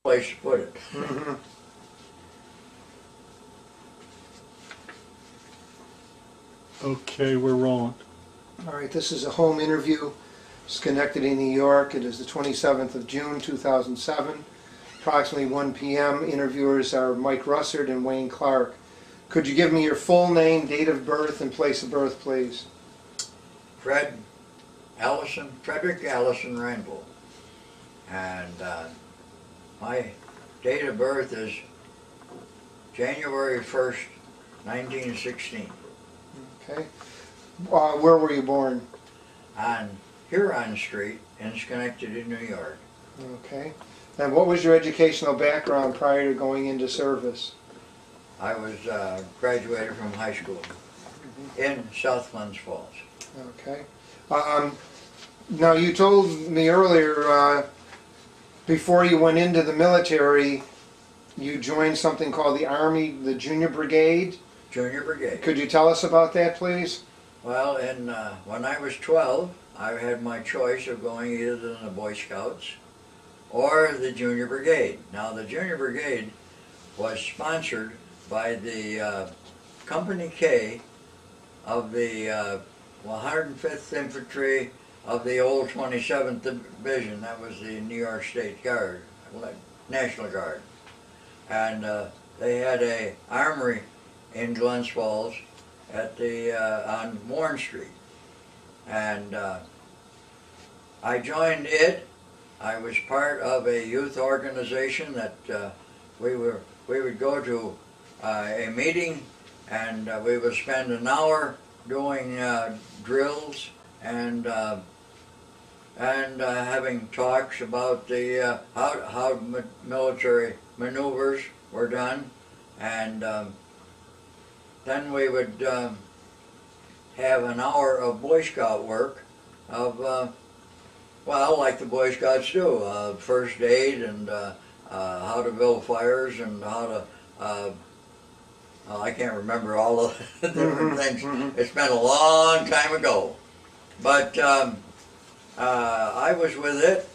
place to put it. Mm-hmm. Okay, we're rolling. All right, this is a home interview, Schenectady, New York. It is the 27th of June, 2007. Approximately 1 p.m. Interviewers are Mike Russert and Wayne Clark. Could you give me your full name, date of birth, and place of birth, please? Frederick Allison Randall. And my date of birth is January 1st, 1916. Okay. Where were you born? On Huron Street in Schenectady, New York. Okay. And what was your educational background prior to going into service? I was graduated from high school in South Glens Falls. Okay. Now you told me earlier, before you went into the military, you joined something called the Army, the Junior Brigade. Junior Brigade. Could you tell us about that, please? Well, when I was 12, I had my choice of going either to the Boy Scouts or the Junior Brigade. Now, the Junior Brigade was sponsored by the Company K of the 105th Infantry of the old 27th Division. That was the New York State Guard, National Guard. And they had a armory in Glens Falls at on Warren Street. And I joined it. I was part of a youth organization that we would go to a meeting, and we would spend an hour doing drills and having talks about the how military maneuvers were done, and then we would have an hour of Boy Scout work of, well, like the Boy Scouts do, first aid and how to build fires and how to, I can't remember all of the different things. It's been a long time ago. But I was with it.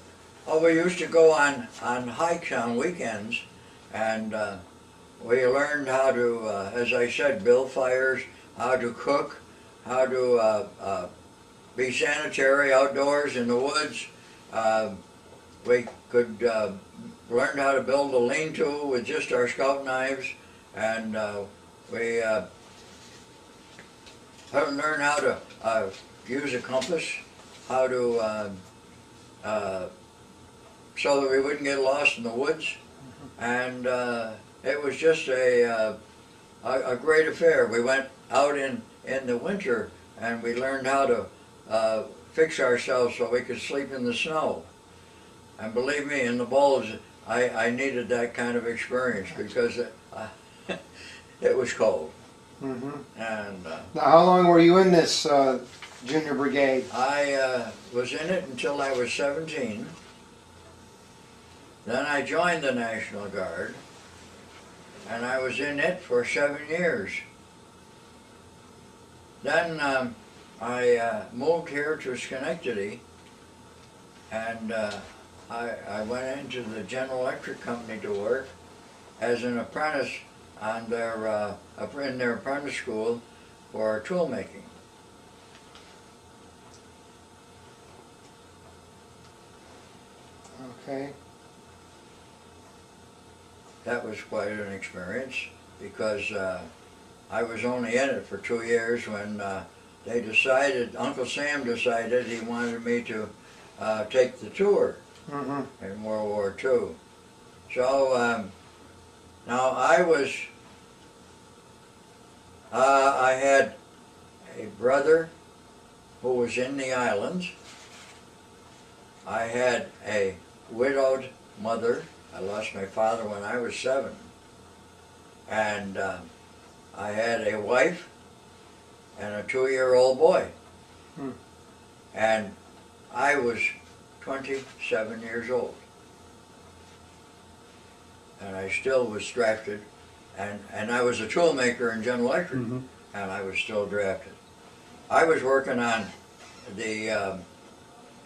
Oh, we used to go on hikes on weekends, and we learned how to, as I said, build fires, how to cook, how to be sanitary outdoors in the woods. We could learn how to build a lean-to with just our scout knives, and we learned how to use a compass, how to so that we wouldn't get lost in the woods, and it was just a great affair. We went out in the winter, and we learned how to fix ourselves so we could sleep in the snow. And believe me, in the bulge, I needed that kind of experience because it was cold. And Now, how long were you in this Junior Brigade? I was in it until I was 17. Then I joined the National Guard, and I was in it for 7 years. Then I moved here to Schenectady, and I went into the General Electric Company to work as an apprentice on in their apprentice school for tool making. Okay. That was quite an experience because I was only in it for 2 years when they decided, Uncle Sam decided he wanted me to take the tour in World War II. So now I had a brother who was in the islands. I had a widowed mother. I lost my father when I was 7. And I had a wife and a 2-year-old boy. And I was 27 years old. And I still was drafted. And I was a tool maker in General Electric, and I was still drafted. I was working on the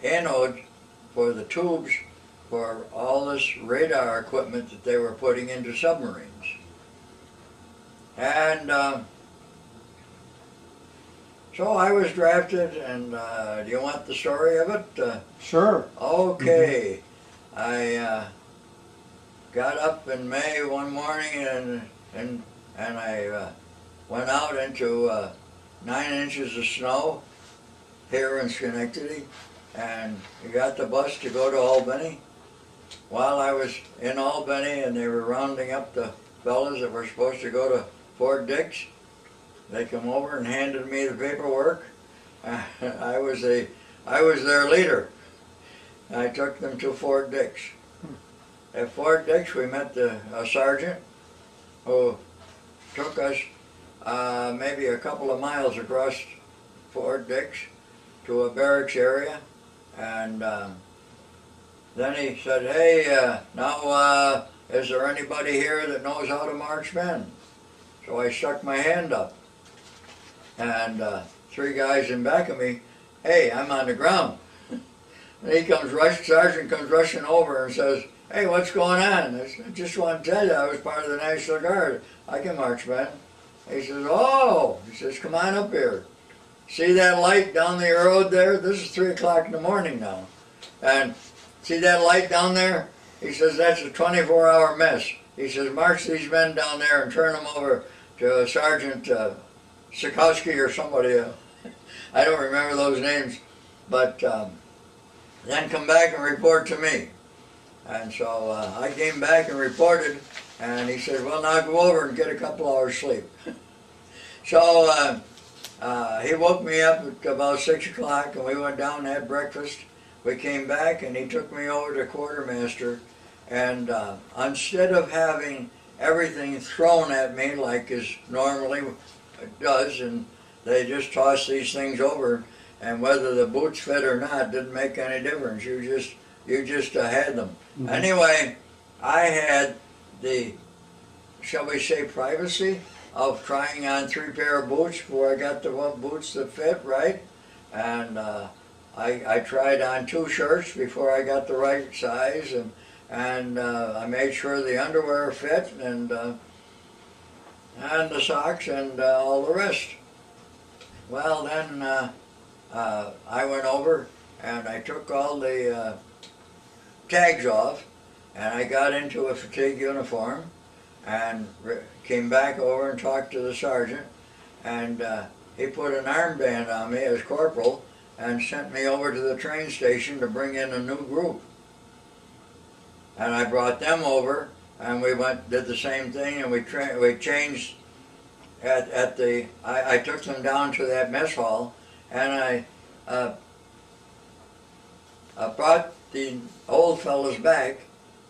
anode for the tubes for all this radar equipment that they were putting into submarines. And so I was drafted, and do you want the story of it? Sure. Okay. I got up in May one morning and I went out into 9 inches of snow here in Schenectady, and we got the bus to go to Albany. While I was in Albany and they were rounding up the fellas that were supposed to go to Fort Dix, they come over and handed me the paperwork. I was their leader. I took them to Fort Dix. At Fort Dix we met a sergeant who took us maybe a couple of miles across Fort Dix to a barracks area, and then he said, "Hey, now is there anybody here that knows how to march men?" So I stuck my hand up, and 3 guys in back of me, "Hey, I'm on the ground." And sergeant comes rushing over and says, "Hey, what's going on?" I said, "I just want to tell you, I was part of the National Guard. I can march men." He says, "Oh," he says, "come on up here. See that light down the road there? This is 3 o'clock in the morning now. And see that light down there?" He says, "That's a 24-hour mess." He says, "March these men down there and turn them over to Sergeant Sikowski or somebody else." I don't remember those names, but then come back and report to me. And so I came back and reported, and he said, "Well, now go over and get a couple hours sleep." So he woke me up at about 6 o'clock, and we went down and had breakfast. We came back, and he took me over to quartermaster, and instead of having everything thrown at me like is normally does, and they just toss these things over, and whether the boots fit or not didn't make any difference. You just had them. Mm-hmm. Anyway, I had the, shall we say, privacy of trying on 3 pair of boots before I got the boots that fit right, and I tried on 2 shirts before I got the right size, and I made sure the underwear fit, and the socks, and all the rest. Well, then I went over and I took all the tags off, and I got into a fatigue uniform, and came back over and talked to the sergeant, and he put an armband on me as corporal and sent me over to the train station to bring in a new group. And I brought them over, and we did the same thing, and we changed at the, I took them down to that mess hall, and I brought the old fellows back,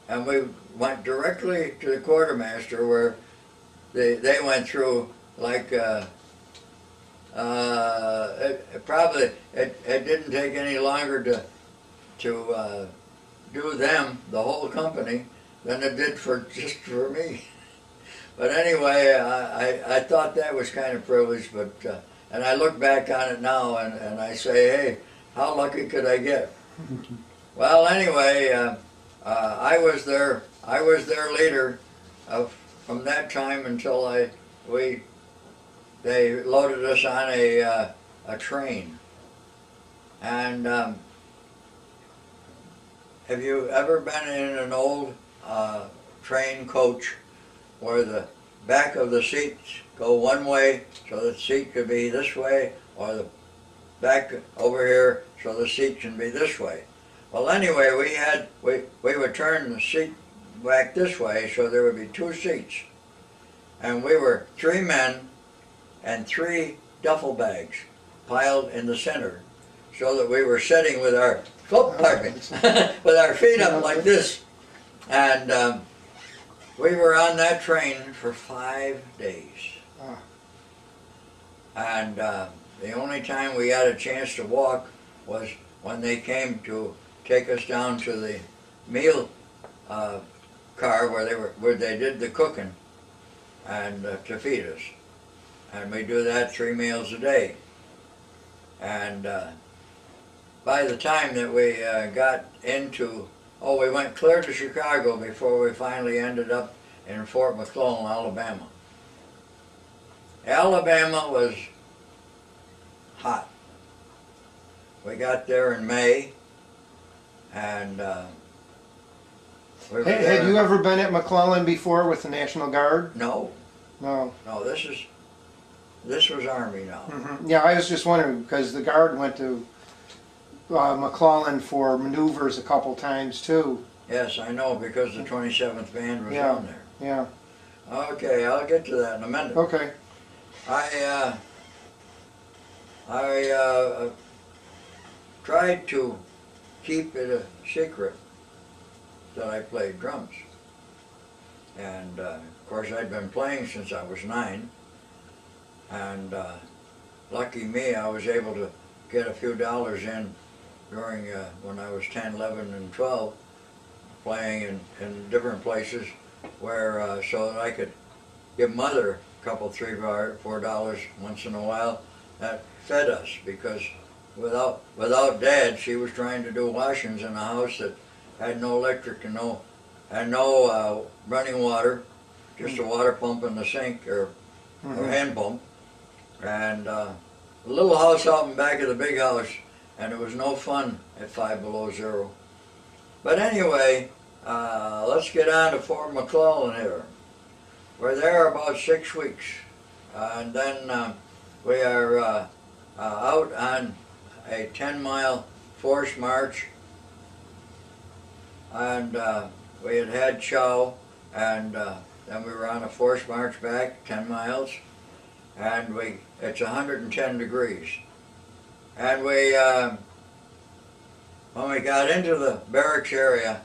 and we went directly to the quartermaster, where they went through like it didn't take any longer to do them, the whole company, than it did just for me. But anyway, I thought that was kind of privileged, but and I look back on it now, and I say, hey, how lucky could I get? Well, anyway, I was their leader from that time until they loaded us on a train. And have you ever been in an old train coach where the back of the seats go one way so the seat could be this way, or the back over here so the seat can be this way? Well, anyway, we would turn the seat back this way so there would be 2 seats, and we were 3 men and 3 duffel bags piled in the center, so that we were sitting with our with our feet up like this, and we were on that train for 5 days. And the only time we had a chance to walk was when they came to take us down to the meal car where they did the cooking and to feed us. And we do that 3 meals a day. And by the time that we got into Oh, we went clear to Chicago before we finally ended up in Fort McClellan, Alabama. Alabama was hot. We got there in May, and we were there. Had you ever been at McClellan before with the National Guard? No, No. no. This was Army now. Mm-hmm. Yeah, I was just wondering because the Guard went to McClellan for maneuvers a couple times too. Yes, I know because the 27th Band was Yeah. on there. Yeah. Okay, I'll get to that in a minute. Okay. I tried to keep it a secret that I played drums. And of course I'd been playing since I was 9. And lucky me, I was able to get a few dollars in during when I was 10, 11, and 12, playing in different places where so that I could give Mother a couple, $3, $4 once in a while. That fed us because without Dad, she was trying to do washings in a house that had no electric and no running water, just a water pump in the sink or hand pump, and a little house out in back of the big house, and it was no fun at 5 below zero. But anyway, let's get on to Fort McClellan here. We're there about 6 weeks, and then we are out on a 10-mile forced march, and we had chow, and then we were on a forced march back 10 miles, and it's 110 degrees. And when we got into the barracks area,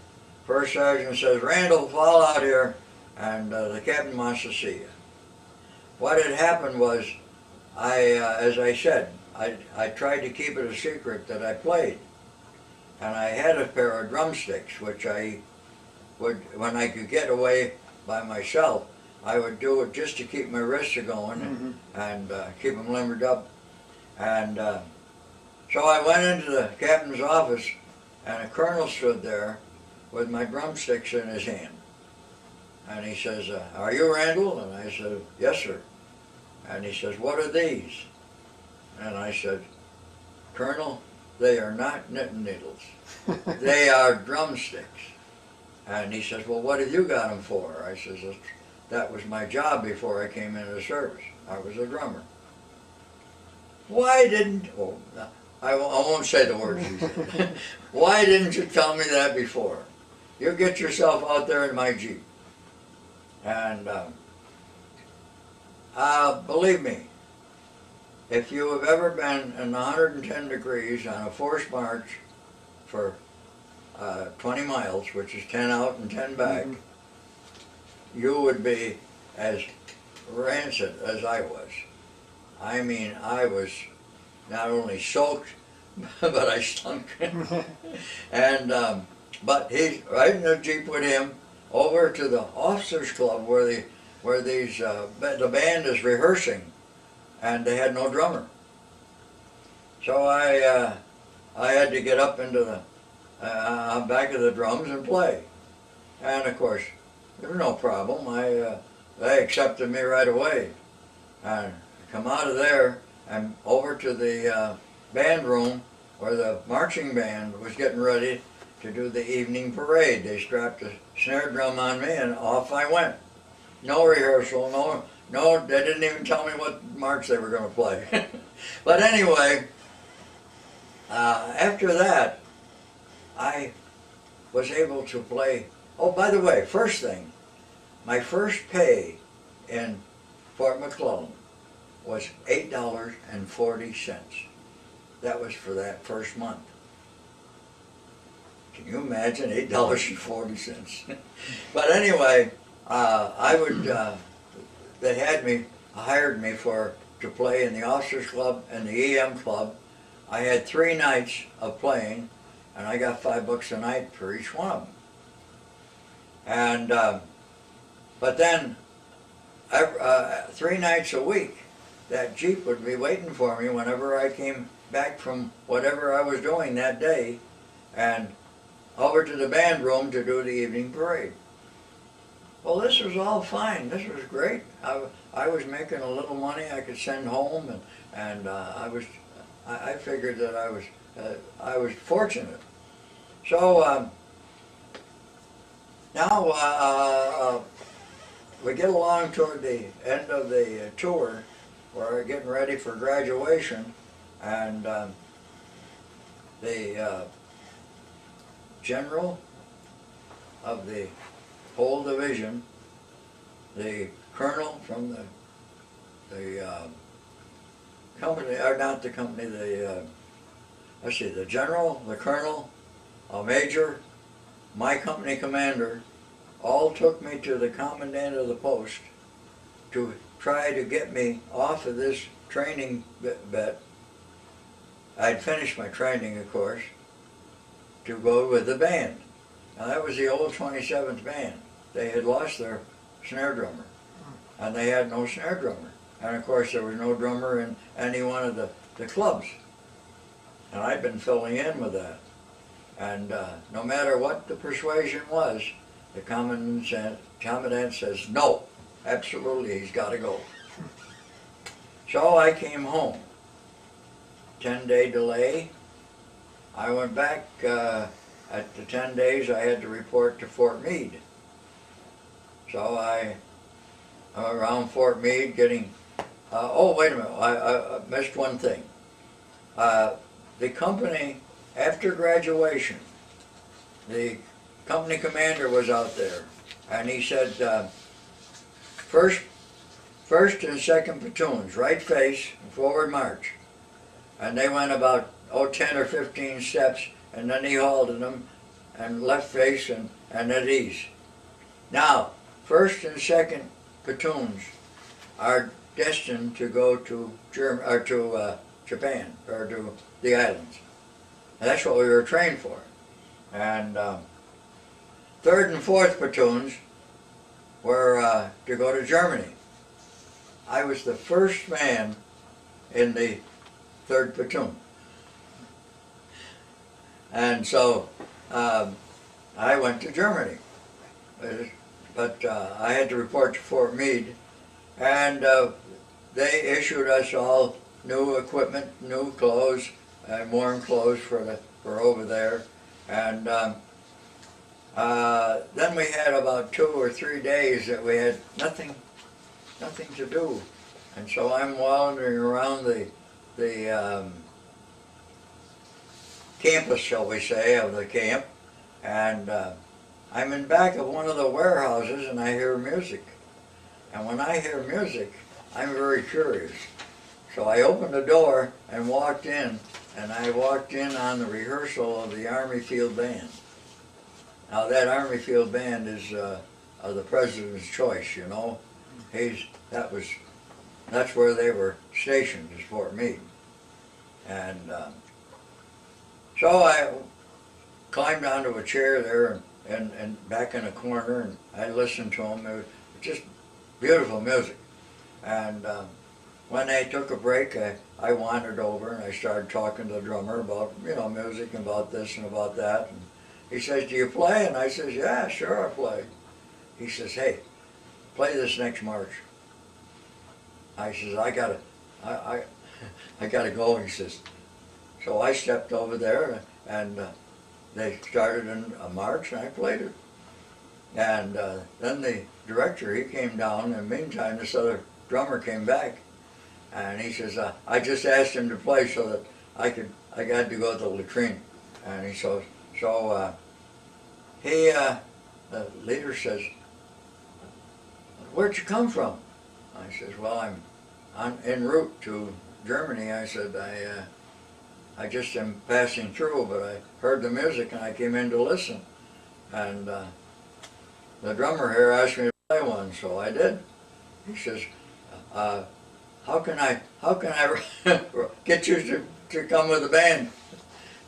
First Sergeant says, "Randall, fall out here, and the captain wants to see you." What had happened was, as I said, I tried to keep it a secret that I played. And I had a pair of drumsticks, which I would, when I could get away by myself, I would do it just to keep my wrists going and keep them limbered up. And so I went into the captain's office, and a colonel stood there with my drumsticks in his hand. And he says, "Are you Randall?" And I said, "Yes, sir." And he says, "What are these?" And I said, "Colonel, they are not knitting needles. They are drumsticks." And he says, "Well, what have you got them for?" I says, "That was my job before I came into the service. I was a drummer." "Why didn't," oh, I won't say the words he said. "Why didn't you tell me that before? You get yourself out there in my Jeep." And believe me, if you have ever been in 110 degrees on a forced march for 20 miles, which is 10 out and 10 back, you would be as rancid as I was. I mean, I was not only soaked, but I stunk. And but he's right in the Jeep with him over to the officers' club where the band is rehearsing, and they had no drummer. So I had to get up into the back of the drums and play. And of course, there was no problem. They accepted me right away. And come out of there and over to the band room where the marching band was getting ready to do the evening parade. They strapped a snare drum on me and off I went. No rehearsal, no, they didn't even tell me what march they were going to play. But anyway, after that, I was able to play. Oh, by the way, first thing, my first pay in Fort McClellan was $8.40. That was for that first month. Can you imagine $8.40? But anyway, they hired me to play in the officers club and the EM club. I had 3 nights of playing, and I got $5 a night for each one of them. And but then 3 nights a week, that Jeep would be waiting for me whenever I came back from whatever I was doing that day, and over to the band room to do the evening parade. Well, this was all fine. This was great. I was making a little money I could send home, and I figured that I was fortunate. So now we get along toward the end of the tour. We're getting ready for graduation, and the general of the whole division, the colonel from the company, or not the company, let's see, the general, the colonel, a major, my company commander, all took me to the commandant of the post to try to get me off of this training bit. I'd finished my training, of course, to go with the band. Now that was the old 27th band. They had lost their snare drummer, and they had no snare drummer. And of course there was no drummer in any one of the clubs. And I'd been filling in with that. And no matter what the persuasion was, the commandant says, no, absolutely, he's got to go. So I came home. 10-day delay. I went back, at the 10 days I had to report to Fort Meade. So I'm around Fort Meade getting, oh wait a minute, I missed one thing. The company, after graduation, the company commander was out there, and he said, first and second platoons, right face, forward march. And they went about, 10 or 15 steps, and then he halted them, and left face and at ease. Now, first and second platoons are destined to go to Japan, or to the islands. And that's what we were trained for. And third and fourth platoons were to go to Germany. I was the first man in the third platoon. And so I went to Germany. But I had to report to Fort Meade, and they issued us all new equipment, new clothes, warm clothes for over there. And then we had about 2 or 3 days that we had nothing to do. And so I'm wandering around the campus, shall we say, of the camp, and I'm in back of one of the warehouses and I hear music. And when I hear music, I'm very curious. So I opened the door and walked in, and I walked in on the rehearsal of the Army Field Band. Now that Army Field Band is the President's choice, you know. That's where they were stationed, is Fort Meade. And so I climbed onto a chair there and back in a corner, and I listened to them. It was just beautiful music. And when they took a break, I wandered over and I started talking to the drummer about, music and about this and about that. And he says, "Do you play?" And I says, "Yeah, sure, I play." He says, "Hey, play this next march." I says, I gotta go, he says. So I stepped over there, and they started in a march, and I played it. And then the director, he came down, and meantime this other drummer came back, and he says, I just asked him to play so that I got to go to the latrine. And he says, the leader says, "Where'd you come from?" I says, "Well, I'm en route to Germany." I said, I just am passing through, but I heard the music and I came in to listen. And the drummer here asked me to play one, so I did. He says, how can I get you to come with the band?"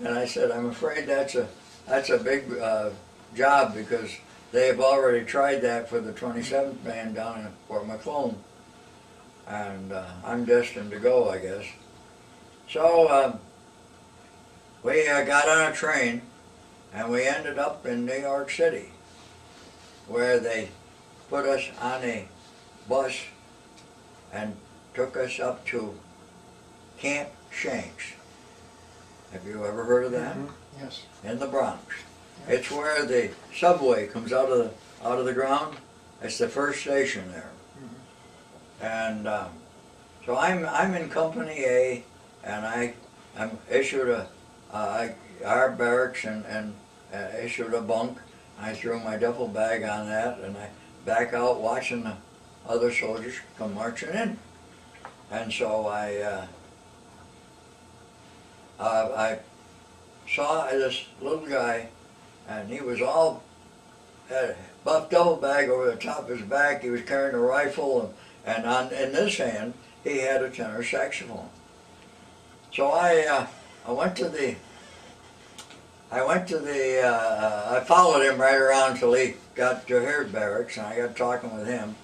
And I said, "I'm afraid that's a big job, because they have already tried that for the 27th band down in Fort McClellan. And I'm destined to go, I guess." So we got on a train, And we ended up in New York City, where they put us on a bus and took us up to Camp Shanks. Have you ever heard of that? Mm-hmm. Yes. In the Bronx. It's where the subway comes out of the ground. It's the first station there. And so I'm in Company A, and I'm issued our barracks and issued a bunk. I threw my duffel bag on that, and I back out watching the other soldiers come marching in. And so I saw this little guy, and he was all had a buff duffel bag over the top of his back. He was carrying a rifle, and in this hand he had a tenor saxophone. So I followed him right around till he got to his barracks, and I got talking with him.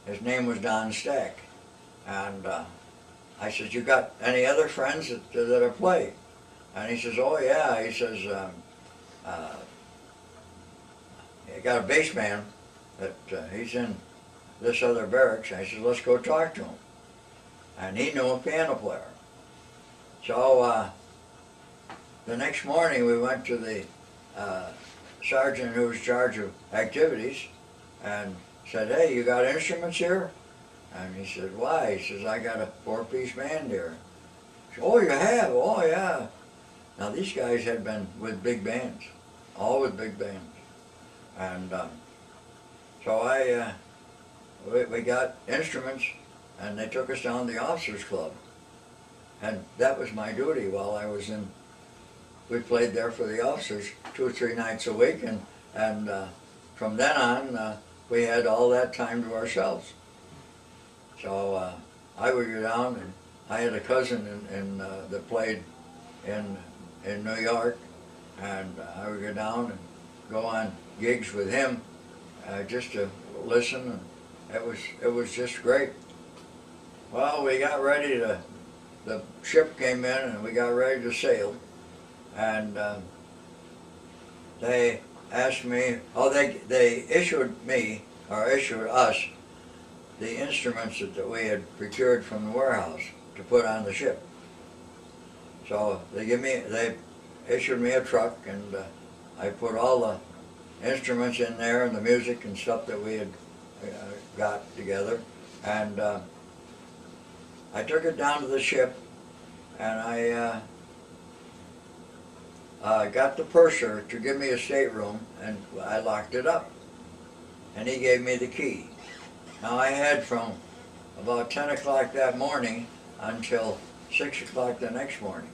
His name was Don Stack, and I said, "You got any other friends that have played?" And he says, "Oh yeah." He says, "I got a bass man that he's in this other barracks." And I said, "Let's go talk to him." And he knew a piano player. So the next morning we went to the sergeant who was in charge of activities and said, "Hey, you got instruments here?" And he said, "Why?" He says, "I got a 4-piece band here." I said, "Oh, you have? Oh, yeah." Now these guys had been with big bands, all with big bands. And so we got instruments, and they took us down to the officers club. And that was my duty while I was in. We played there for the officers 2 or 3 nights a week, and from then on we had all that time to ourselves. So I would go down, and I had a cousin that played in New York, and I would go down and go on gigs with him just to listen, and it was just great. Well, we got ready to. The ship came in, and we got ready to sail, and they asked me. Oh, they issued me, or issued us, the instruments that we had procured from the warehouse to put on the ship. So they issued me a truck, and I put all the instruments in there and the music and stuff that we had got together, and I took it down to the ship, and I got the purser to give me a stateroom, and I locked it up, and he gave me the key. Now I had from about 10 o'clock that morning until 6 o'clock the next morning.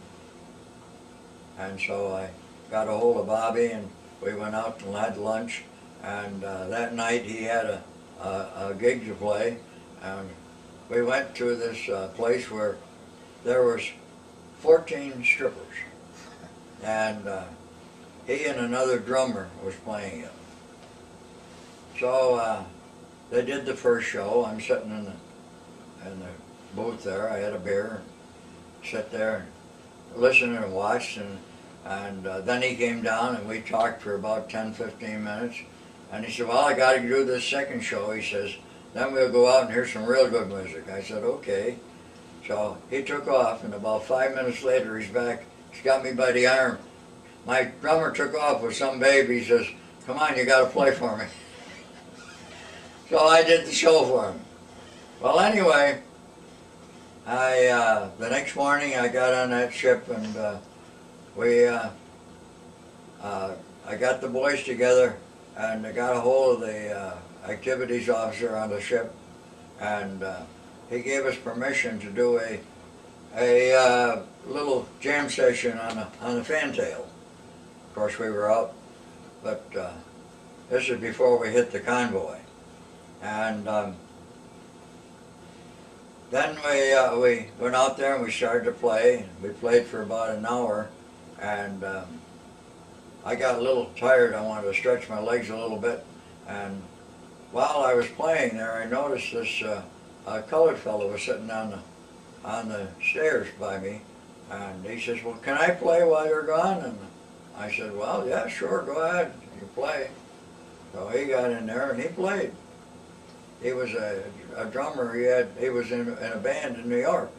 And so I got a hold of Bobby, and we went out and had lunch, and that night he had a gig to play, and we went to this place where there was 14 strippers, and he and another drummer was playing it. So they did the first show. I'm sitting in the booth there. I had a beer, and sat there and listened and watched, and then he came down, and we talked for about 10-15 minutes, and he said, "Well, I got to do this second show." He says, "Then we'll go out and hear some real good music." I said, "Okay." So he took off, and about 5 minutes later he's back. He's got me by the arm. My drummer took off with some baby. He says, "Come on, you got to play for me." So I did the show for him. Well, anyway, the next morning I got on that ship, and I got the boys together, and I got a hold of the activities officer on the ship, and he gave us permission to do a little jam session on the fantail. Of course, we were out, but this is before we hit the convoy. And then we went out there and we started to play. We played for about an hour, and I got a little tired. I wanted to stretch my legs a little bit, and while I was playing there, I noticed this colored fellow was sitting on the stairs by me, and he says, "Well, can I play while you're gone?" And I said, well, yeah, sure, go ahead, you play. So he got in there and he played. He was a drummer. He was in a band in New York,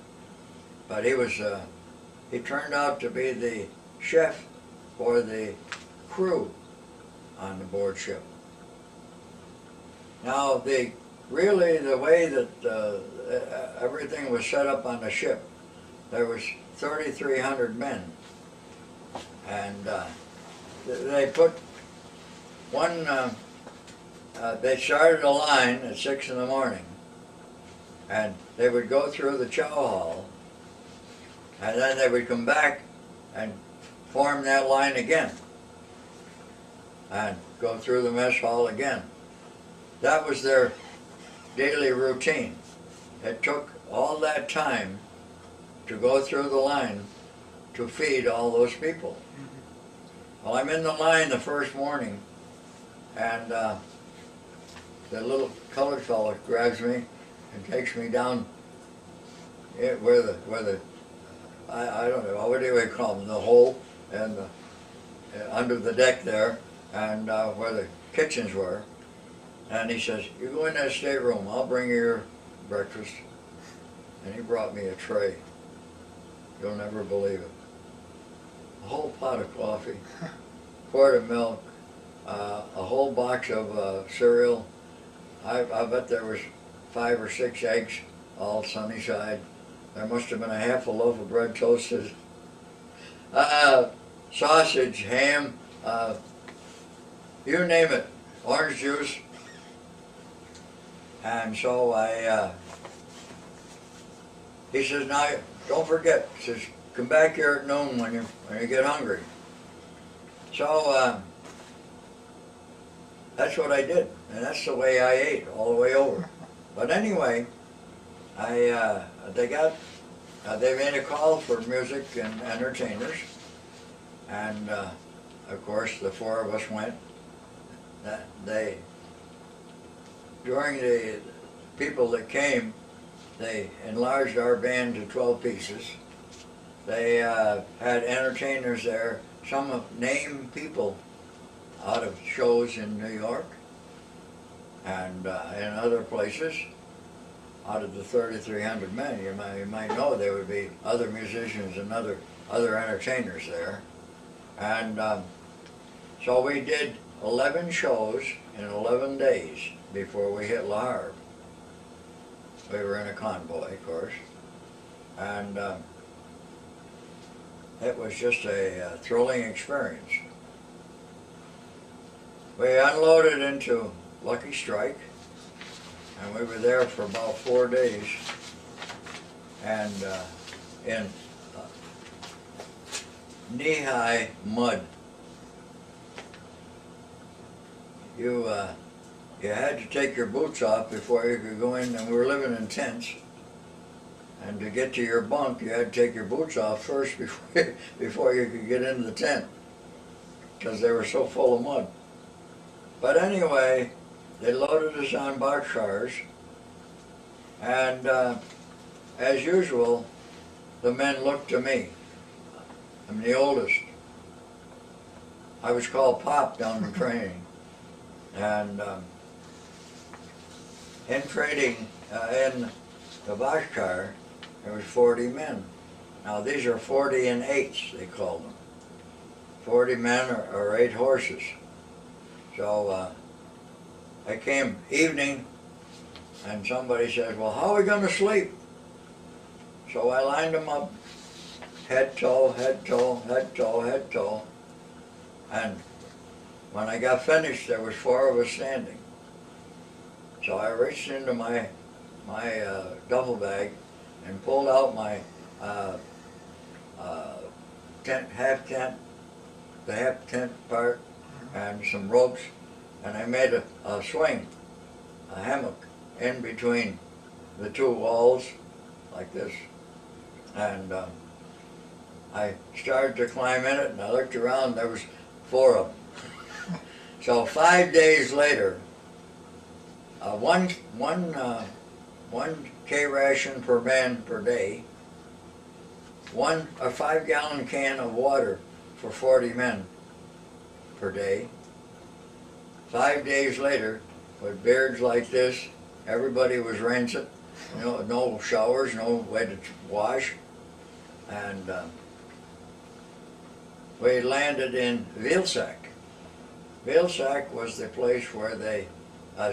but he turned out to be the chef for the crew on the board ship. Now, the way that everything was set up on the ship, there was 3,300 men, and they put one. They started a line at 6 in the morning, and they would go through the chow hall, and then they would come back and form that line again, and go through the mess hall again. That was their daily routine. It took all that time to go through the line to feed all those people. Well, I'm in the line the first morning, and the little colored fellow grabs me and takes me down where the I don't know, what do we call them, the hole and under the deck there, and where the kitchens were. And he says, you go in that stateroom, I'll bring you your breakfast. And he brought me a tray. You'll never believe it. A whole pot of coffee, quart of milk, a whole box of cereal. I bet there was 5 or 6 eggs, all sunny side. There must have been a half a loaf of bread toasted. Sausage, ham, you name it, orange juice. And so he says, now, don't forget, he says, come back here at noon when you get hungry. So that's what I did, and that's the way I ate all the way over. But anyway, they made a call for music and entertainers, and of course the 4 of us went. During the people that came, they enlarged our band to 12 pieces. They had entertainers there, some name people out of shows in New York and in other places. Out of the 3,300 men, you might know there would be other musicians and other entertainers there. And so we did 11 shows in 11 days before we hit La Harbe. We were in a convoy, of course, and it was just a thrilling experience. We unloaded into Lucky Strike, and we were there for about 4 days, and in knee-high mud. You had to take your boots off before you could go in, and we were living in tents. And to get to your bunk, you had to take your boots off first before you could get into the tent, because they were so full of mud. But anyway, they loaded us on boxcars, and as usual, the men looked to me. I'm the oldest. I was called Pop down in training. And in training, in the boxcar, there was 40 men. Now these are 40 and 8s, they called them. 40 men or 8 horses. So I came evening, and somebody said, well, how are we going to sleep? So I lined them up, head, toe, head, toe, head, toe, head, toe. And when I got finished, there was 4 of us standing. So I reached into my duffel bag and pulled out my half tent, the half tent part, and some ropes, and I made a swing, a hammock, in between the 2 walls, like this. And I started to climb in it, and I looked around, there was 4 of them. So 5 days later, one K ration per man per day, a 5-gallon can of water for 40 men per day. 5 days later, with beards like this, everybody was rancid. No showers, no way to wash. And we landed in Vilsack. Vilsack was the place where they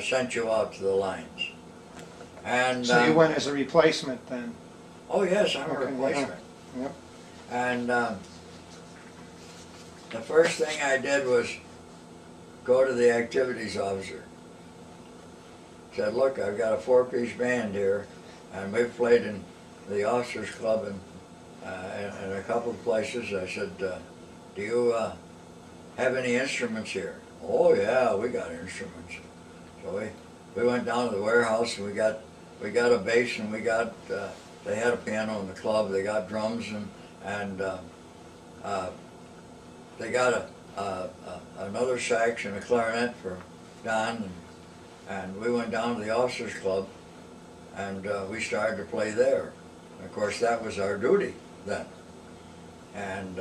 sent you out to the lines. And So you went as a replacement then? oh yes, I'm a Okay, replacement. yeah. Yep. And the first thing I did was go to the activities officer. Said, look, I've got a 4-piece band here, and we've played in the officers club and in a couple of places. I said, do you have any instruments here? Oh yeah, we got instruments. So we went down to the warehouse and we got a bass, and we got they had a piano in the club. They got drums and they got another sax and a clarinet for Don, and we went down to the officers club and we started to play there. And of course, that was our duty then. And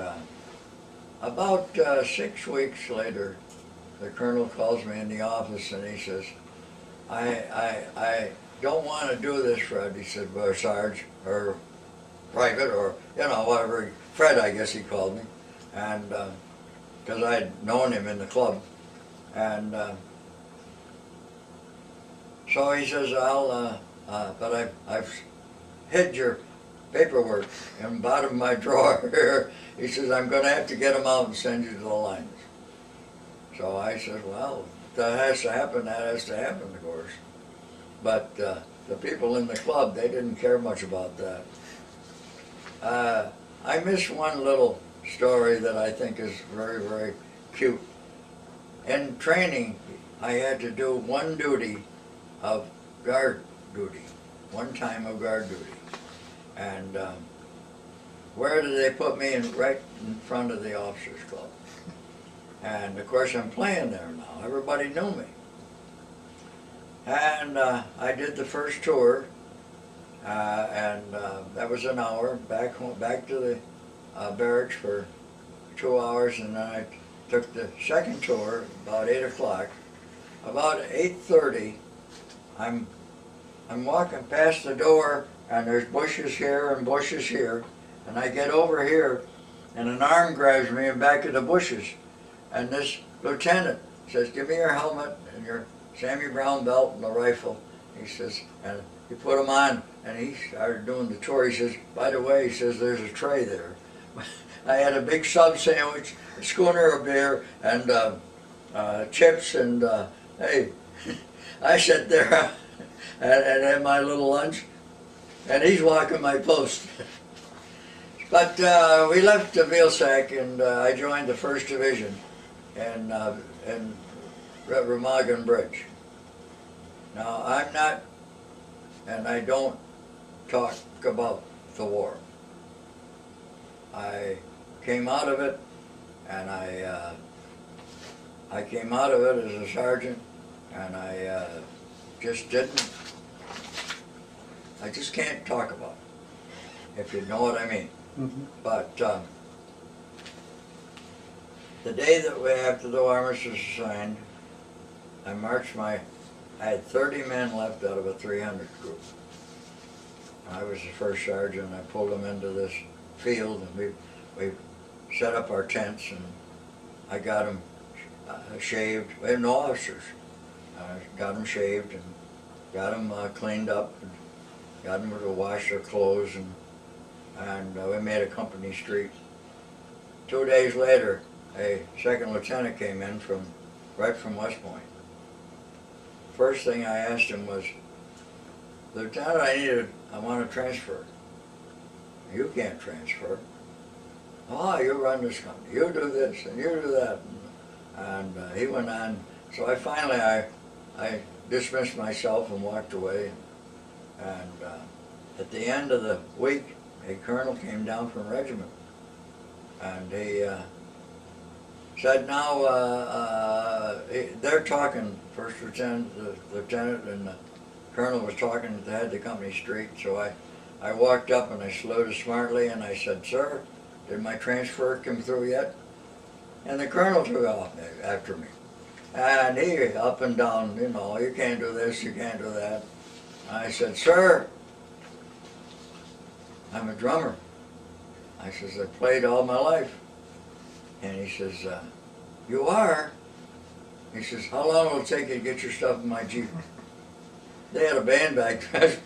about 6 weeks later, the colonel calls me in the office and he says, I don't want to do this, Fred. He said, well, Sarge, or Private, or, whatever. Fred, I guess he called me. And, because I had known him in the club. And so he says, but I've hid your paperwork in the bottom of my drawer here. He says, I'm going to have to get them out and send you to the lines. So I said, well, if that has to happen, that has to happen, of course. But the people in the club, they didn't care much about that. I missed one little story that I think is very, very cute. In training, I had to do one duty of guard duty, one time of guard duty. And where did they put me? Right in front of the officers club. And of course I'm playing there now. Everybody knew me. And I did the first tour, and that was an hour, back to the barracks for 2 hours, and then I took the second tour about 8 o'clock. About 8:30, I'm walking past the door, and there's bushes here and bushes here, and I get over here, and an arm grabs me in back of the bushes, and this lieutenant says, give me your helmet and your Sammy Brown belt and the rifle. He says, and he put them on, and he started doing the tour. He says, by the way, he says, there's a tray there. I had a big sub sandwich, a schooner of beer, and chips, and hey, I sat there and had my little lunch, and he's walking my post. But we left Vilsack, and I joined the 1st Division in Remagen Bridge. Now, I'm not, and I don't talk about the war. I came out of it, and I came out of it as a sergeant, and I just can't talk about it, if you know what I mean. Mm-hmm. But the day that we after the armistice was signed, I had 30 men left out of a 300 group. I was the first sergeant. I pulled them into this field, and we set up our tents, and I got them shaved. We had no officers. I got them shaved and got them cleaned up, and got them to wash their clothes, and we made a company street. 2 days later, a second lieutenant came in right from West Point. First thing I asked him was, Lieutenant, I want to transfer. You can't transfer. Oh, you run this company. You do this and you do that. And he went on. So I finally dismissed myself and walked away. And at the end of the week, a colonel came down from Regiment, and he said, now they're talking, first lieutenant, the lieutenant and the colonel was talking at the head of the company street. So I walked up and I saluted smartly and I said, sir, did my transfer come through yet? And the colonel took off after me. And he up and down, you know, you can't do this, you can't do that. I said, sir, I'm a drummer. I says, I played all my life. And he says, you are? He says, how long will it take you to get your stuff in my Jeep? They had a band back then.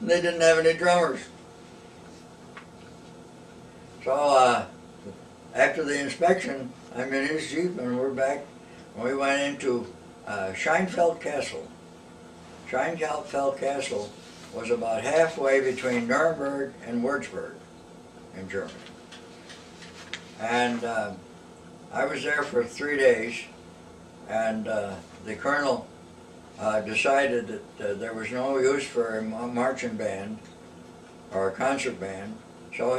They didn't have any drummers. So after the inspection, I'm in his Jeep and we're back. We went into Scheinfeld Castle. Scheinfeld Castle was about halfway between Nuremberg and Würzburg in Germany. And I was there for 3 days, and the colonel decided that there was no use for a marching band or a concert band, so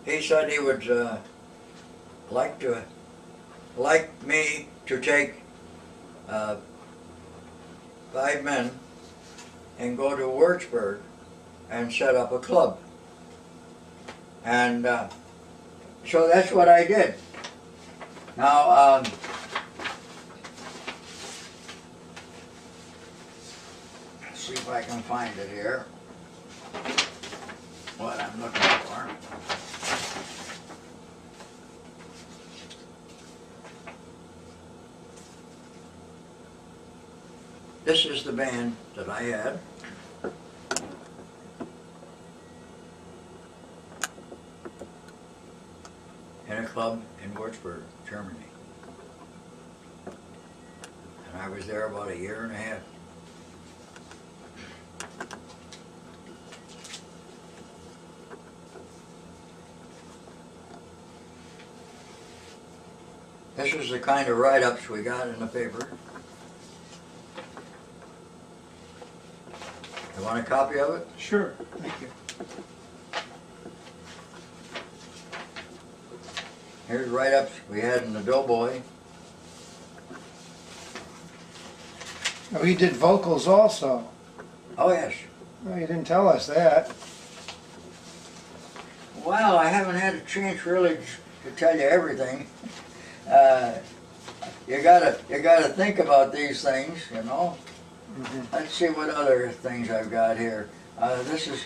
he said he would like me to take 5 men and go to Würzburg and set up a club. And so that's what I did. Now, let's see if I can find it here, what I'm looking for. This is the band that I had. In a club in Würzburg, Germany. And I was there about 1.5 years. This is the kind of write-ups we got in the paper. You want a copy of it? Sure, thank you. Here's write-ups we had in the Doughboy. Oh, he did vocals also. Oh yes. Oh, you didn't tell us that. Well, I haven't had a chance really to tell you everything. You gotta think about these things, you know. Mm-hmm. Let's see what other things I've got here. This is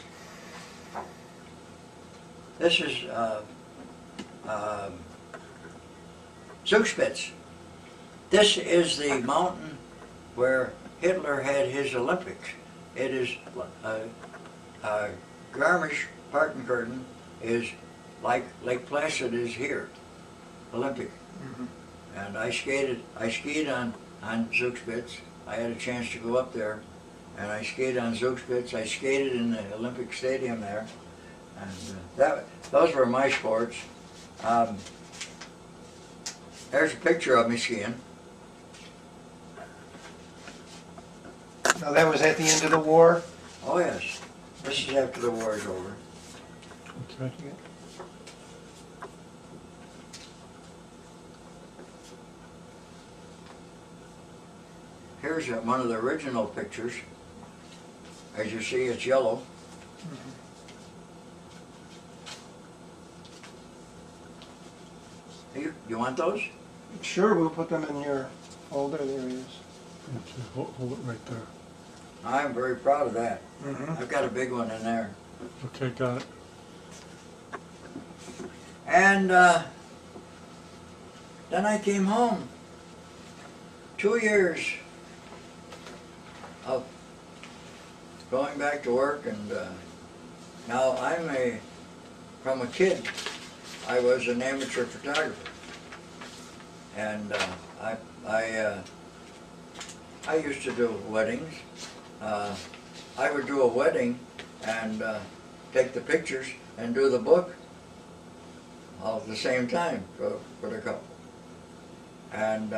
Zugspitze. This is the mountain where Hitler had his Olympics. It is Garmisch-Partenkirchen is like Lake Placid is here, Olympic. Mm-hmm. And I skied on Zugspitze. I had a chance to go up there, and I skied on Zugspitze. I skated in the Olympic Stadium there, and those were my sports. There's a picture of me skiing. Now that was at the end of the war? Oh yes, this is after the war is over. Okay. Here's one of the original pictures. As you see, it's yellow. Mm-hmm. You want those? Sure, we'll put them in your folder. There he is. Okay, hold it right there. I'm very proud of that. Mm-hmm. I've got a big one in there. Okay, got it. And then I came home. 2 years of going back to work, and now from a kid, I was an amateur photographer. And I used to do weddings. I would do a wedding and take the pictures and do the book all at the same time for the couple. And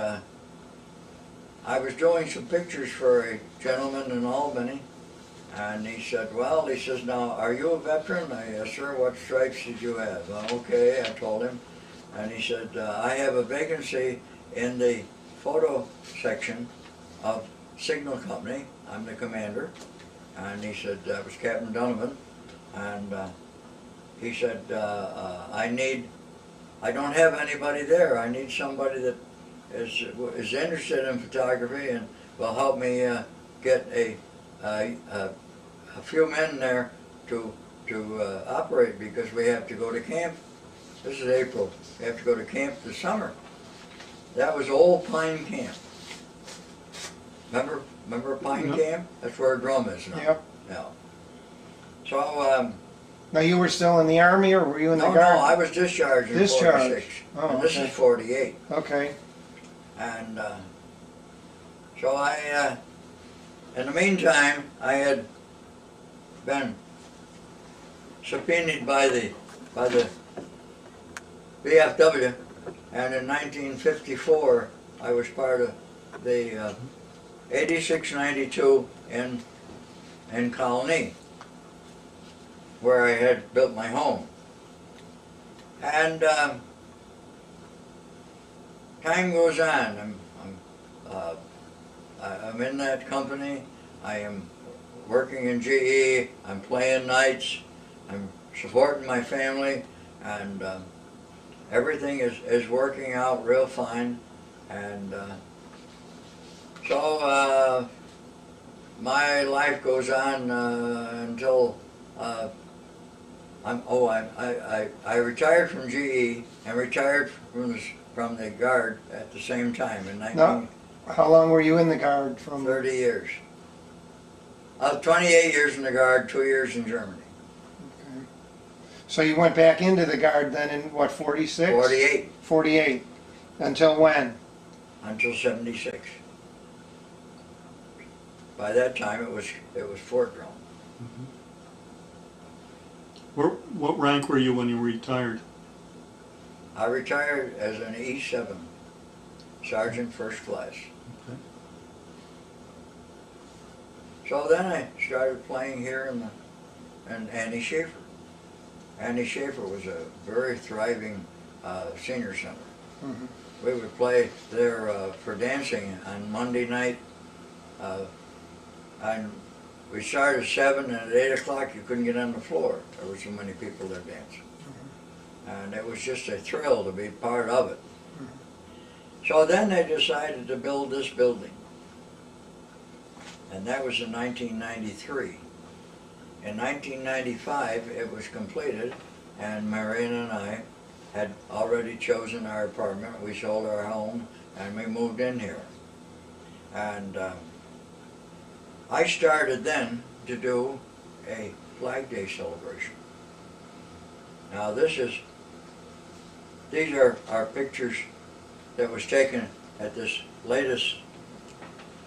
I was doing some pictures for a gentleman in Albany, and he said, well, he says, now, are you a veteran? Yes, sir. What stripes did you have? Okay, I told him. And he said, I have a vacancy in the photo section of Signal Company. I'm the commander. And he said, that was Captain Donovan. And he said, I I don't have anybody there. I need somebody that is interested in photography and will help me get a few men there to operate, because we have to go to camp. This is April. We have to go to camp this summer. That was Old Pine Camp. Remember Pine Yep. Camp? That's where a drum is now. Yep. Yeah. So, Now you were still in the Army, or were you in the no, Guard? I was discharged in Discharged. 46. Oh, And this okay. is 48. Okay. And so I, in the meantime, I had been subpoenaed by the VFW, and in 1954 I was part of the 8692 in Colony, where I had built my home. And time goes on. I'm in that company. I am working in GE. I'm playing nights. I'm supporting my family, and everything is working out real fine. And so my life goes on until I retired from GE and retired from the Guard at the same time in Now, how long were you in the Guard? From 30 years. 28 years in the Guard, 2 years in Germany. Okay. So you went back into the Guard then in what, 46? 48 48. Until when? until 76. By that time it was Fort Drum. What rank were you when you retired? I retired as an E7, Sergeant First Class. Okay. So then I started playing here in Annie Schaefer. Annie Schaefer was a very thriving senior center. Mhm. We would play there for dancing on Monday night. And we started at 7, and at 8 o'clock you couldn't get on the floor. There were so many people there dancing. And it was just a thrill to be part of it. So then they decided to build this building. And that was in 1993. In 1995 it was completed, and Marion and I had already chosen our apartment. We sold our home and we moved in here. And I started then to do a Flag Day celebration. Now these are our pictures that was taken at this latest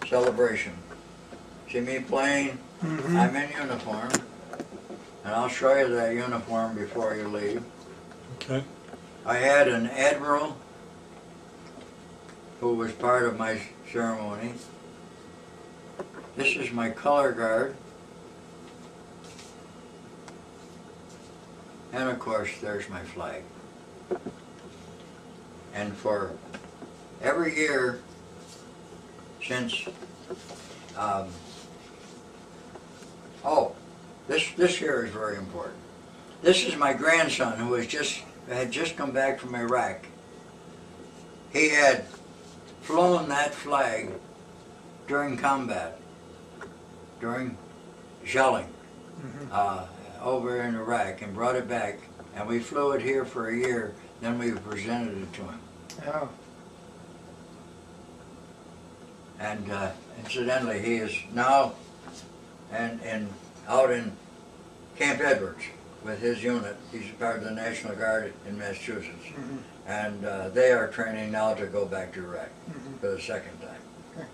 celebration. See me playing? Mhm. I'm in uniform, and I'll show you that uniform before you leave. Okay. I had an admiral who was part of my ceremony. This is my color guard. And of course, there's my flag. And for every year since, this year is very important. This is my grandson who had just come back from Iraq. He had flown that flag during combat, during shelling over in Iraq, and brought it back, and we flew it here for a year. Then we presented it to him. Oh. And incidentally, he is now out in Camp Edwards with his unit. He's part of the National Guard in Massachusetts. Mhm. And they are training now to go back to Iraq for the second time.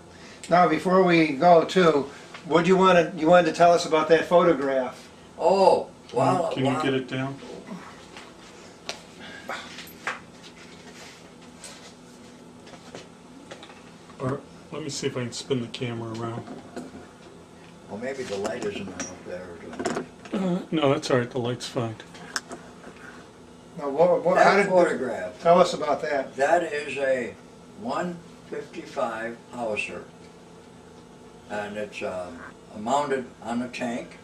Now, before we go, too, what you wanted to tell us about that photograph? Oh, wow. Can you get it down? Or let me see if I can spin the camera around. Well, maybe the light isn't enough there. No, that's all right. The light's fine. Now, how That did photograph, tell us about that? that is a 155 howitzer, and it's mounted on a tank,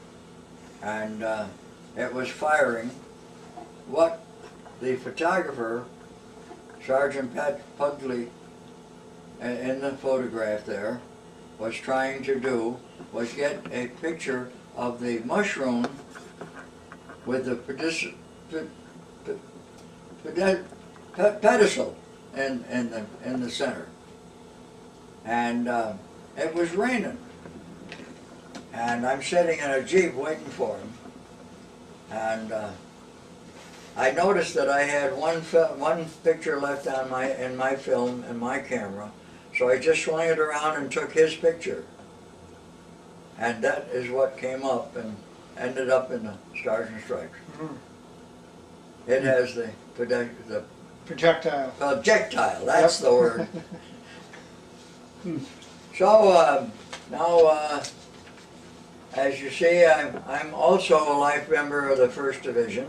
and it was firing what the photographer Sergeant Pat Pugley in the photograph there was trying to do was get a picture of the mushroom with the pedestal in the center. And it was raining. And I'm sitting in a Jeep waiting for him. And I noticed that I had one picture left on in my film, in my camera. So I just swung it around and took his picture. And that is what came up and ended up in the Stars and Stripes. Mm-hmm. It has the projectile. Projectile, that's the word. So now, as you see, I'm also a life member of the 1st Division.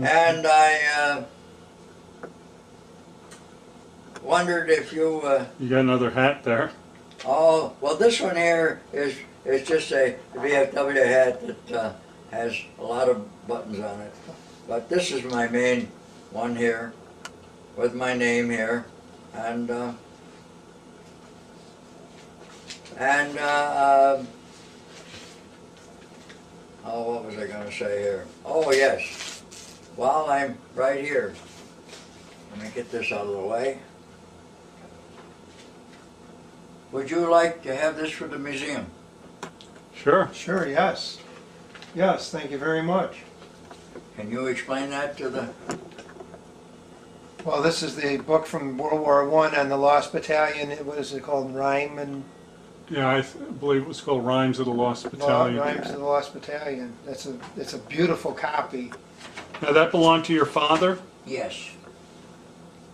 And I wondered if you... You got another hat there. Oh, well, this one here is just a VFW hat that has a lot of buttons on it. But this is my main one here, with my name here. And oh, what was I going to say here? Oh, yes. While I'm right here, let me get this out of the way. Would you like to have this for the museum? Sure. Sure, yes. Yes, thank you very much. Can you explain that to the... Well, this is the book from World War I on the Lost Battalion. What is it called? Rhyme and... Yeah, I believe it was called Rhymes of the Lost Battalion. Rhymes of the Lost Battalion. It's a beautiful copy. Now that belonged to your father, Yes.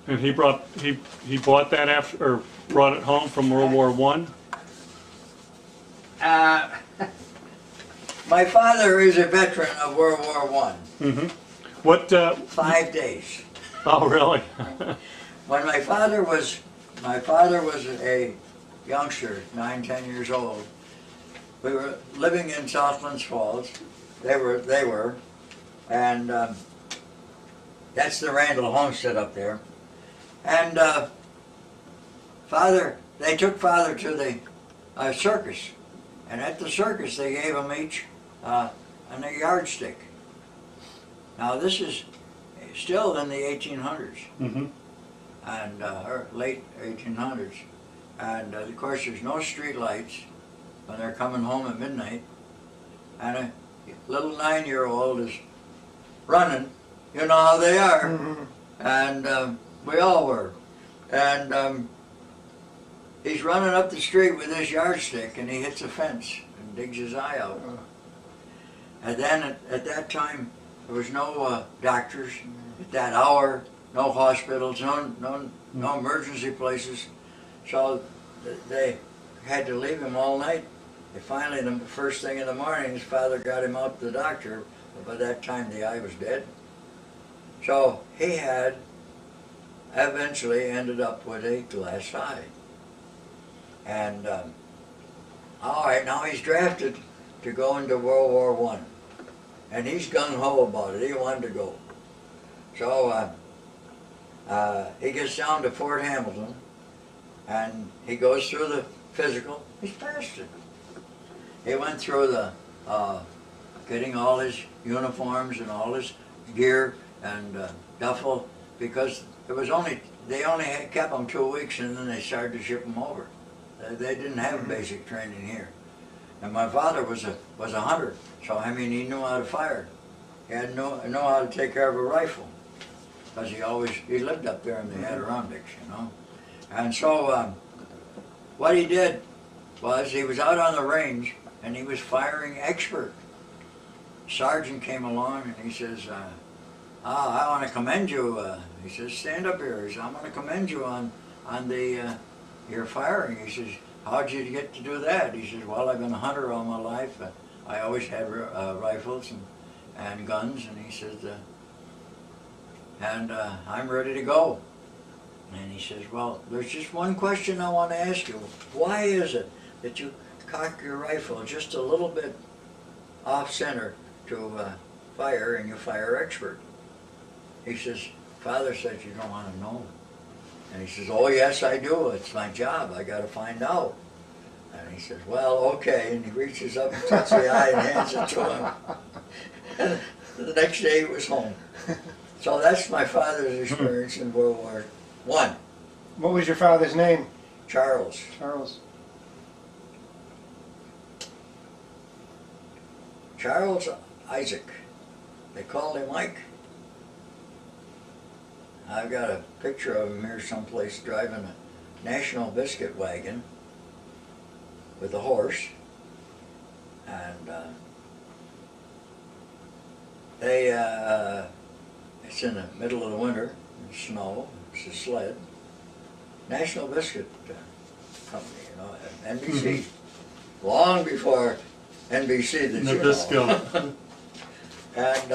and he bought that after, or brought it home from World War I. My father is a veteran of World War I. Mm-hmm. What? 5 days. Oh, really? When my father was a youngster, 9, 10 years old. We were living in South Glens Falls. They were, and that's the Randall homestead up there. And they took Father to the circus, and at the circus they gave him each a yardstick. Now this is still in the 1800s, Mm-hmm. and or late 1800s, and of course there's no street lights when they're coming home at midnight, and a little 9-year-old is running. You know how they are, Mm-hmm. and we all were, and he's running up the street with his yardstick, and he hits a fence and digs his eye out. And then at that time, there was no doctors at that hour, no hospitals, no emergency places. So they had to leave him all night. And finally, the first thing in the morning, his father got him out to the doctor. But by that time, the eye was dead. So he had eventually ended up with a glass eye. And all right, now he's drafted to go into World War I. And he's gung-ho about it. He wanted to go. So he gets down to Fort Hamilton, and he goes through the physical. He's passed it. He went through the getting all his uniforms and all his gear and duffel, because it was they only kept him 2 weeks, and then they started to ship him over. They didn't have basic training here. And my father was a hunter, so I mean he knew how to fire. He had know how to take care of a rifle, because he lived up there in the Adirondacks, you know. And so what he did was he was out on the range and he was firing expert. Sergeant came along and he says, I want to commend you. He says, stand up here. He says, I'm going to commend you on your firing. He says, how'd you get to do that? He says, well, I've been a hunter all my life. I always had rifles and guns. And he says, I'm ready to go. And he says, well, there's just one question I want to ask you. Why is it that you cock your rifle just a little bit off center to fire and you fire expert. He says, Father says you don't want to know. And he says, oh yes I do, it's my job, I got to find out. And he says, well, okay, and he reaches up and takes the eye and hands it to him. And the next day he was home. So that's my father's experience in World War I. What was your father's name? Charles. Charles. Charles Isaac. They called him Mike. I've got a picture of him here someplace driving a National Biscuit wagon with a horse. And it's in the middle of the winter, in snow, it's a sled. National Biscuit Company, you know, NBC. Long before NBC, the Nabisco. And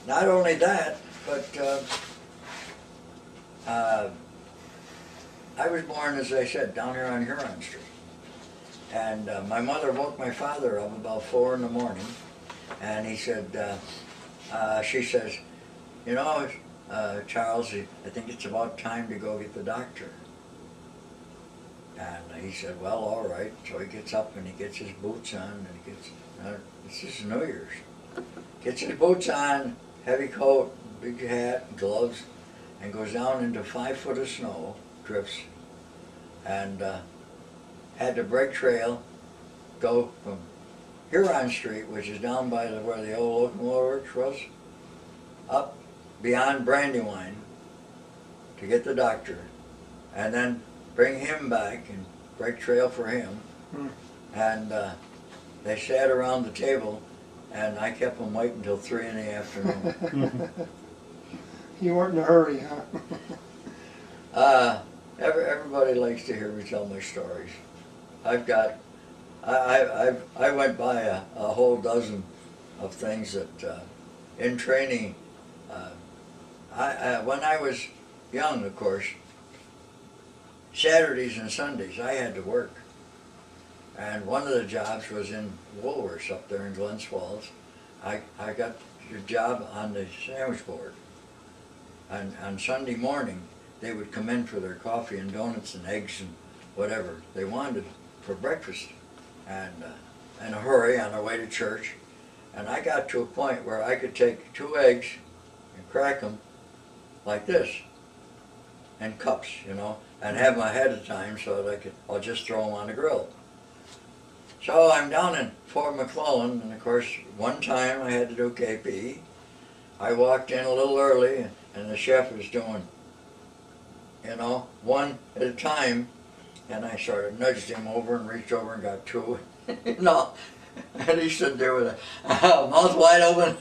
not only that, but I was born, as I said, down here on Huron Street. And my mother woke my father up about 4 in the morning, and he said, she says, you know, Charles, I think it's about time to go get the doctor. And he said, well, all right. So he gets up and he gets his boots on, and he gets, this is New Year's. Gets his boots on, heavy coat, big hat, gloves, and goes down into 5 foot of snow, drifts, and had to break trail, go from Huron Street, which is down by where the old locomotive works was, up beyond Brandywine to get the doctor, and then bring him back and break trail for him. And they sat around the table, and I kept them waiting until 3 in the afternoon. You weren't in a hurry, huh? Everybody likes to hear me tell my stories. I've got, I went by a whole dozen of things that, in training, when I was young, of course, Saturdays and Sundays I had to work. And one of the jobs was in Woolworths up there in Glens Falls. I got a job on the sandwich board. And on Sunday morning, they would come in for their coffee and donuts and eggs and whatever they wanted for breakfast, and in a hurry on our way to church. And I got to a point where I could take 2 eggs and crack them like this in cups, you know, and have them ahead of time so that I'll just throw them on the grill. So I'm down in Fort McClellan, and of course one time I had to do KP. I walked in a little early, and the chef was doing, you know, 1 at a time, and I sort of nudged him over and reached over and got 2, you know, and he stood there with a mouth wide open.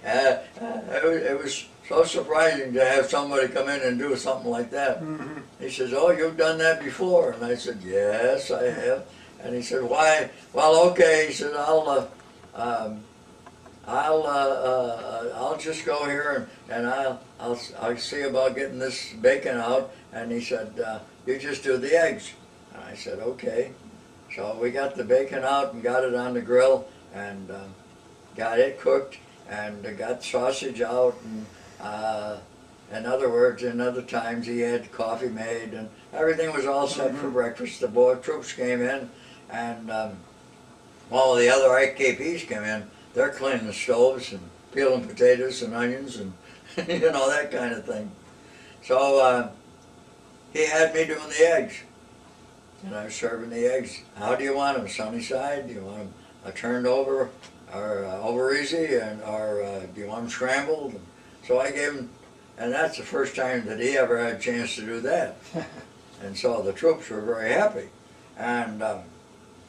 It was so surprising to have somebody come in and do something like that. He says, oh, you've done that before? And I said, yes, I have. And he said, why? Well, okay. He said, I'll just go here and I'll see about getting this bacon out. And he said, you just do the eggs. And I said, okay. So we got the bacon out and got it on the grill and got it cooked and got sausage out. And in other words, in other times he had coffee made and everything was all set for breakfast. The troops came in, and all the other IKPs came in. They're cleaning the stoves and peeling potatoes and onions and you know, that kind of thing. So he had me doing the eggs, and I was serving the eggs. How do you want them? Sunny side? Do you want them turned over or over easy, or do you want them scrambled? And so I gave him, and that's the first time that he ever had a chance to do that. And so the troops were very happy. And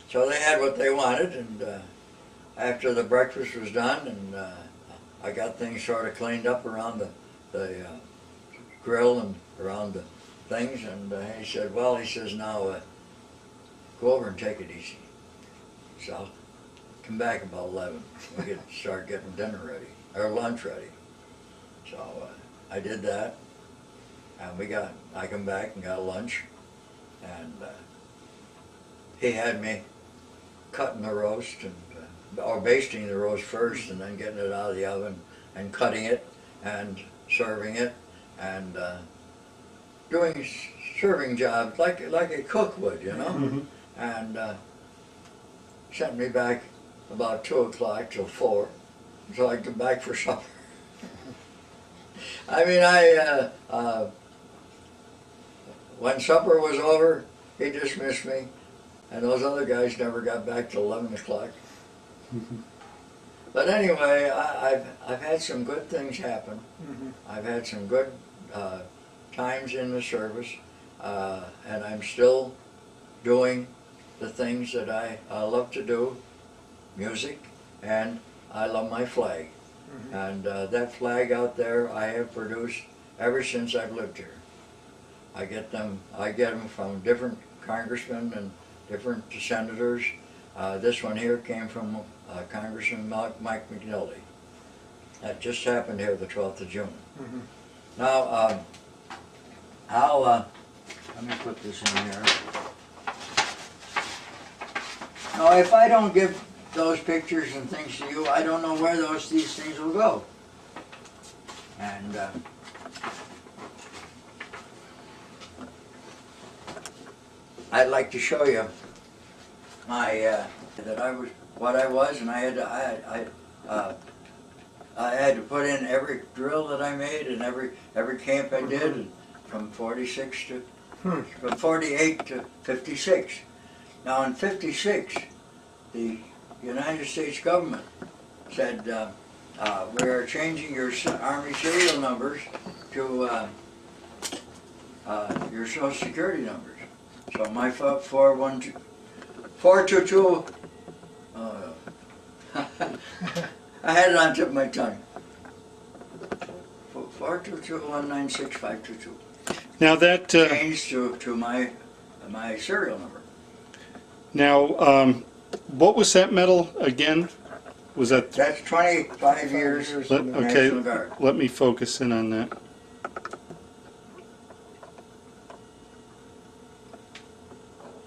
so they had what they wanted, and after the breakfast was done, and I got things sort of cleaned up around the grill and around the things, and he said, well, he says, now go over and take it easy. So I'll come back about 11. We start getting dinner ready, or lunch ready. So I did that, and I come back and got lunch, and he had me cutting the roast and or basting the roast first and then getting it out of the oven and cutting it and serving it and doing serving jobs like a cook would, you know. Mm-hmm. And sent me back about 2 o'clock till 4, so I come back for supper. I mean, when supper was over, he dismissed me, and those other guys never got back till 11 o'clock. But anyway, I've had some good things happen. I've had some good times in the service, and I'm still doing the things that I love to do, music, and I love my flag. And that flag out there I have produced ever since I've lived here. I get them from different congressmen and different senators. This one here came from Congressman Mike McNulty. That just happened here the 12th of June. Now, let me put this in here. Now, if I don't give those pictures and things to you, I don't know where these things will go. And I'd like to show you my what I was, and I had to put in every drill that I made and every camp I did, from 46 to from 48 to 56. Now in 56, the United States government said, we are changing your Army serial numbers to your Social Security numbers. So my 422, I had it on tip of my tongue. 422196522. Now that Changed to my serial number. now, what was that medal again? Was that That's 25 years okay? National Guard. Let me focus in on that.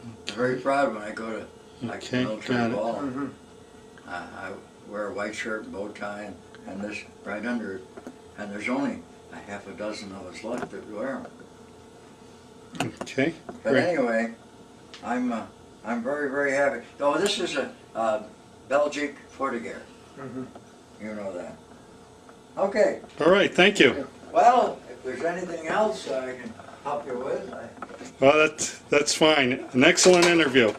I'm very proud when I go to like Okay, military got it. ball. I wear a white shirt and bow tie and this right under it, and there's only a half a dozen of us left that wear them. Okay. But Great. anyway, I'm very, very happy. Oh, this is a Belgique Fortiger. You know that. Okay. All right. Thank you. Well, if there's anything else I can help you with, Well, that's fine. An excellent interview.